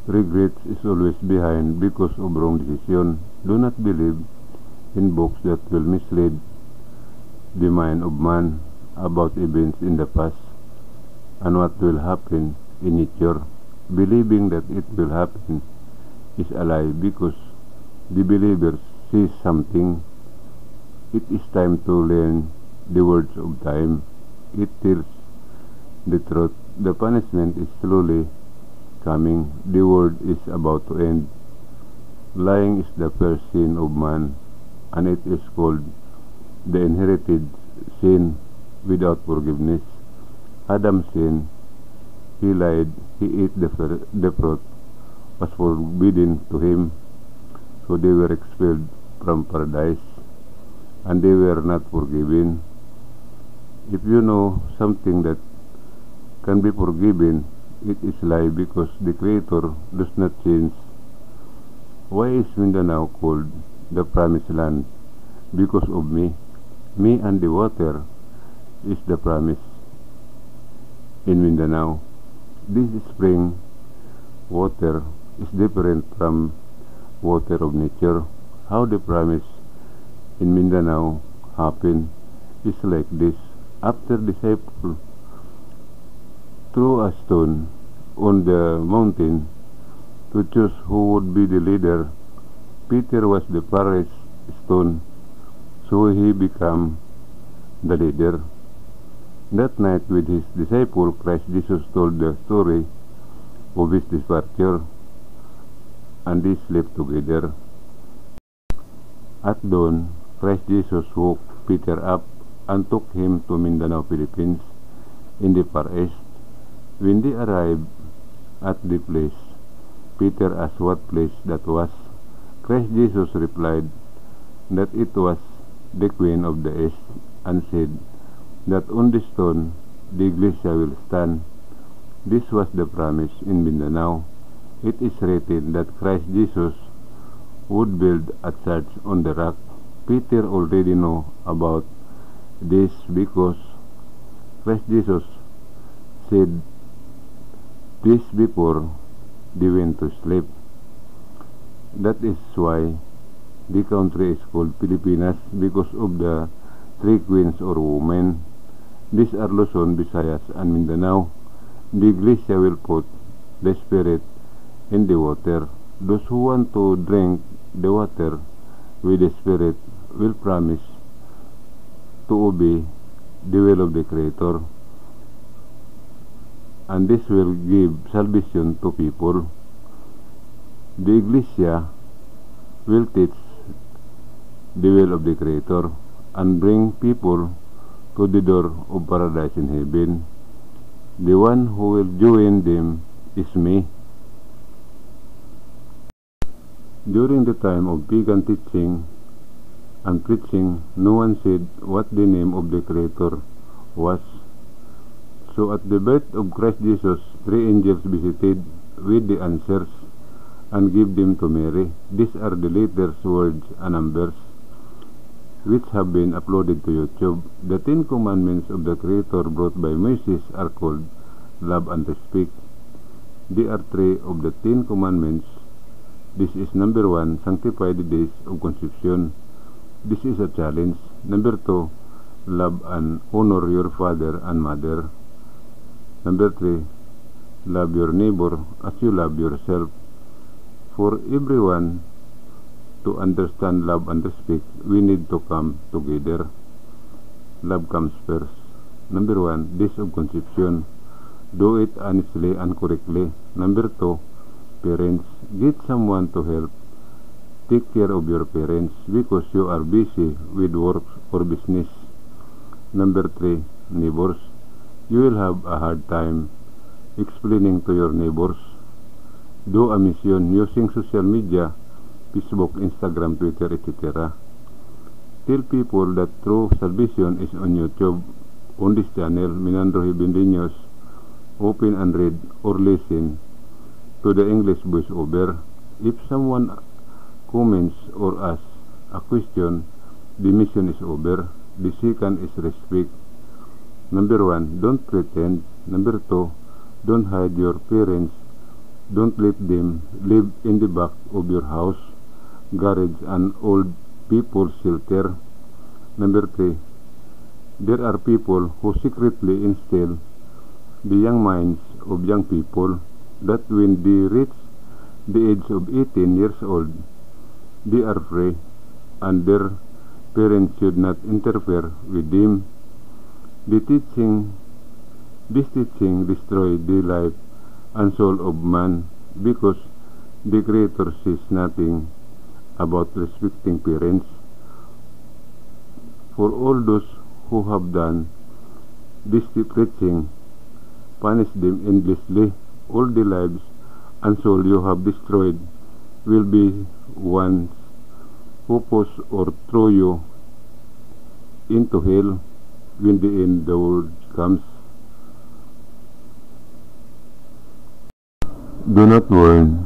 Regret is always behind because of wrong decision. Do not believe in books that will mislead the mind of man about events in the past and what will happen in future. Believing that it will happen is a lie because the believer sees something. It is time to learn the words of time. It tells the truth. The punishment is slowly coming. The world is about to end. Lying is the first sin of man, and it is called the inherited sin without forgiveness. Adam sinned. He lied. He ate the fruit was forbidden to him. So they were expelled from paradise, and they were not forgiven. If you know something that can be forgiven, it is lie because the Creator does not change. Why is Mindanao called the promised land? Because of me. Me and the water is the promise in Mindanao. This spring water is different from water of nature. How the promise in Mindanao happened is like this. After disciple threw a stone on the mountain to choose who would be the leader, Peter was the first stone, so he became the leader. That night with his disciple, Christ Jesus told the story of his departure, and they slept together. At dawn, Christ Jesus woke Peter up and took him to Mindanao, Philippines, in the Far East. When they arrived at the place, Peter asked what place that was. Christ Jesus replied that it was the Queen of the East, and said that on the stone the Iglesia will stand. This was the promise in Mindanao. It is written that Christ Jesus would build a church on the rock. Peter already know about this because Christ Jesus said this before they went to sleep. That is why the country is called Pilipinas, because of the three queens or women. These are Luzon, Visayas, and Mindanao. The Iglesia will put the Spirit in the water. Those who want to drink the water with the Spirit will promise to obey the will of the Creator, and this will give salvation to people. The Iglesia will teach the will of the Creator and bring people to the door of paradise in heaven. The one who will join them is me. During the time of pagan teaching and preaching, no one said what the name of the Creator was. So at the birth of Christ Jesus, 3 angels visited with the answers and gave them to Mary. These are the letters, words, and numbers which have been uploaded to YouTube. The 10 commandments of the Creator brought by Moses are called love and respect. There are 3 of the 10 commandments. This is number 1, sanctify the days of conception. This is a challenge. Number 2, love and honor your father and mother. Number 3, love your neighbor as you love yourself. For everyone to understand love and respect, we need to come together. Love comes first. Number 1, days of conception. Do it honestly and correctly. Number 2, parents, get someone to help take care of your parents because you are busy with work or business. Number 3, neighbors, you will have a hard time explaining to your neighbors. Do a mission using social media, Facebook, Instagram, Twitter, etc. Tell people that true salvation is on YouTube. On this channel, Minandro Heavenly News, open and read or listen to the English voiceover. If someone comments or asks a question, the mission is over. The second is respect. Number 1, don't pretend. Number 2, don't hide your parents' Don't let them live in the back of your house, garage, and old people's shelter. Number 3. There are people who secretly instill the young minds of young people that when they reach the age of 18 years old, they are free and their parents should not interfere with them. This teaching destroys the life and soul of man because the Creator says nothing about respecting parents. For all those who have done this preaching, punish them endlessly. All the lives and soul you have destroyed will be ones who push or throw you into hell when the end of the world comes. Do not burn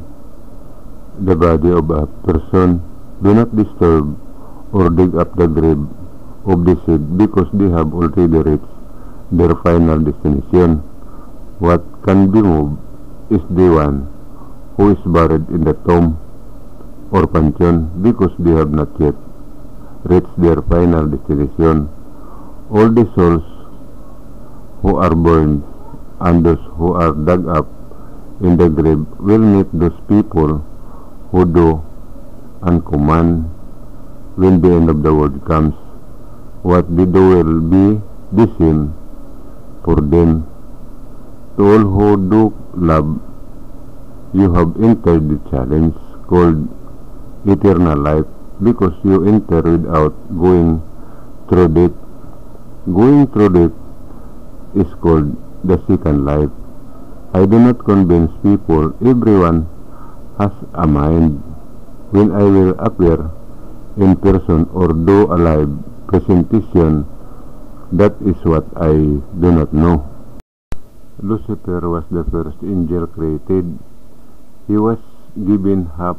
the body of a person. Do not disturb or dig up the grave of the dead because they have already reached their final destination. What can be moved is the one who is buried in the tomb or pantheon because they have not yet reached their final destination. All the souls who are burned and those who are dug up in the grave will meet those people who do and command when the end of the world comes. What they do will be the same for them. To all who do love, you have entered the challenge called eternal life because you enter without going through death. Going through death is called the second life. I do not convince people. Everyone has a mind. When I will appear in person or do a live presentation, that is what I do not know. Lucifer was the first angel created. He was given half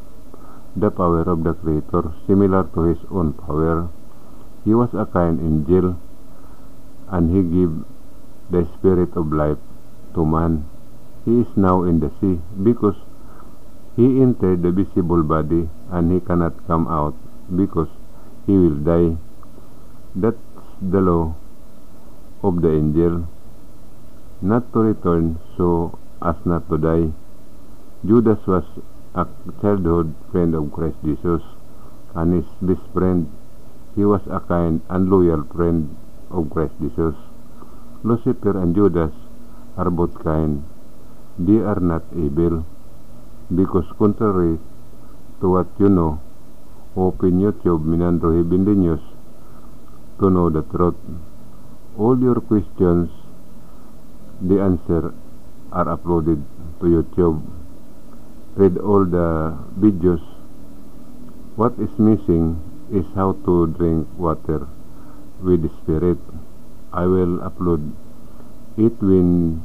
the power of the Creator, similar to his own power. He was a kind angel, and he gave the spirit of life to man. He is now in the sea because he entered the visible body and he cannot come out because he will die. That's the law of the angel, not to return so as not to die. Judas was a childhood friend of Christ Jesus and his best friend. He was a kind and loyal friend of Christ Jesus. Lucifer and Judas are both kind. They are not evil, because contrary to what you know, open YouTube Minandro Heavenly News to know the truth. All your questions, the answer are uploaded to YouTube. Read all the videos. What is missing is how to drink water with the Spirit. I will upload it when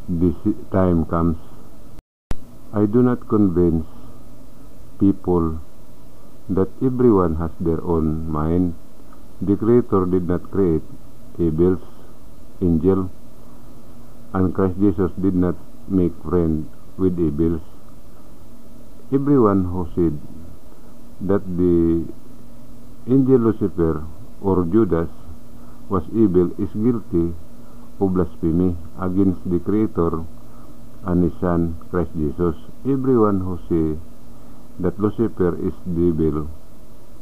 this time comes. I do not convince people that everyone has their own mind. The Creator did not create angels, and Christ Jesus did not make friends with angels. Everyone who said that the angel Lucifer or Judas was evil is guilty of blasphemy against the Creator and His Son, Christ Jesus. Everyone who says that Lucifer is devil,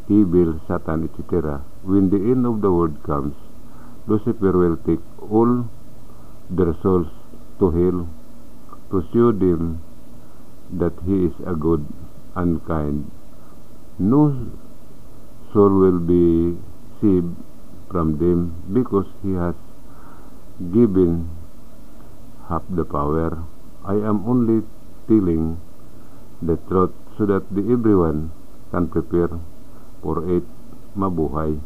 evil, Satan, etc., when the end of the world comes, Lucifer will take all their souls to hell to show them that he is a good and kind. No soul will be saved from them because he has given half the power. I am only telling the truth so that everyone can prepare for it. Mabuhay.